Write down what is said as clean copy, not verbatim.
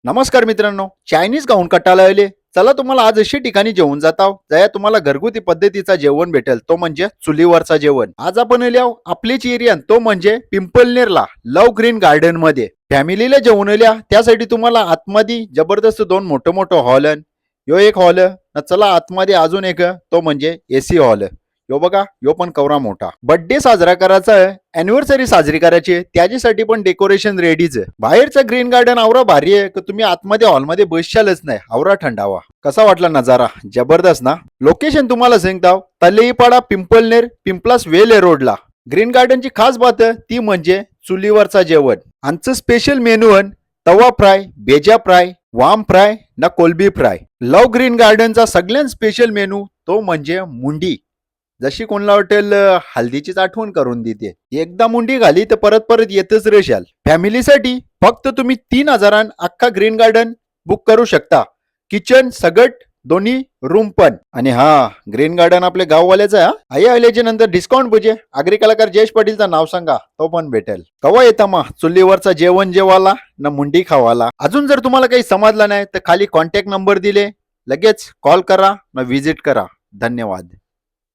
नमस्कार मित्रांनो, चायनीज खाऊन कंटाळा आले. चला तुम्हाला आज अशी ठिकाणी जेवून जाताव जया तुम्हाला घरगुती पद्धतीचा जेवण भेटेल, तो म्हणजे चुलीवरचा जेवण. आज आपण आल्याव आपलीच एरियान, तो म्हणजे पिंपलनेरला लव ग्रीन गार्डन मध्ये फॅमिलीला जेवण आल्या. त्यासाठी तुम्हाला आतमध्ये जबरदस्त दोन मोठं मोठं हॉल, यो एक हॉल चला आतमध्ये अजून एक, तो म्हणजे एसी हॉल. यो बघा, यो पण कवरा मोठा. बर्थडे साजरा करायचा आहे, अॅनिव्हर्सरी साजरी करायची आहे, त्याच्यासाठी पण डेकोरेशन रेडीच आहे. बाहेरचं ग्रीन गार्डन आवरा भारी आहे की तुम्ही आतमध्ये हॉलमध्ये बसशालच नाही, आवरा थंडावा. कसा वाटला नजारा? जबरदस्त ना. लोकेशन तुम्हाला सांगताव, तलेईपाडा पिंपलनेर पिंपलास वेले रोडला. ग्रीन गार्डनची खास बात ती म्हणजे चुलीवरचा जेवण. आमचं स्पेशल मेनू तवा फ्राय, बेजा फ्राय, वाम फ्राय ना कोलबी फ्राय. लव ग्रीन गार्डनचा सगळ्यात स्पेशल मेनू तो म्हणजे मुंडी. जशी कोणला हॉटेल हल्दीचीच आठवण करून देते. एकदा मुंडी घाली तर परत परत येतच रेशाल. फॅमिलीसाठी फक्त तुम्ही 3,000 अख्खा ग्रीन गार्डन बुक करू शकता. किचन सगट दोन्ही रूम पण. आणि हा, ग्रीन गार्डन आपल्या गाववाल्याचा आहे. आई आल्याच्या नंतर डिस्काउंट बुजे आगरी कलाकार जयेश पाटीलचं नाव सांगा, तो पण भेटेल. कवा येता मग चुलीवरचा जेवण जेवाला ना मुंडी खावाला. अजून जर तुम्हाला काही समजलं नाही तर खाली कॉन्टॅक्ट नंबर दिले, लगेच कॉल करा ना विजिट करा. धन्यवाद.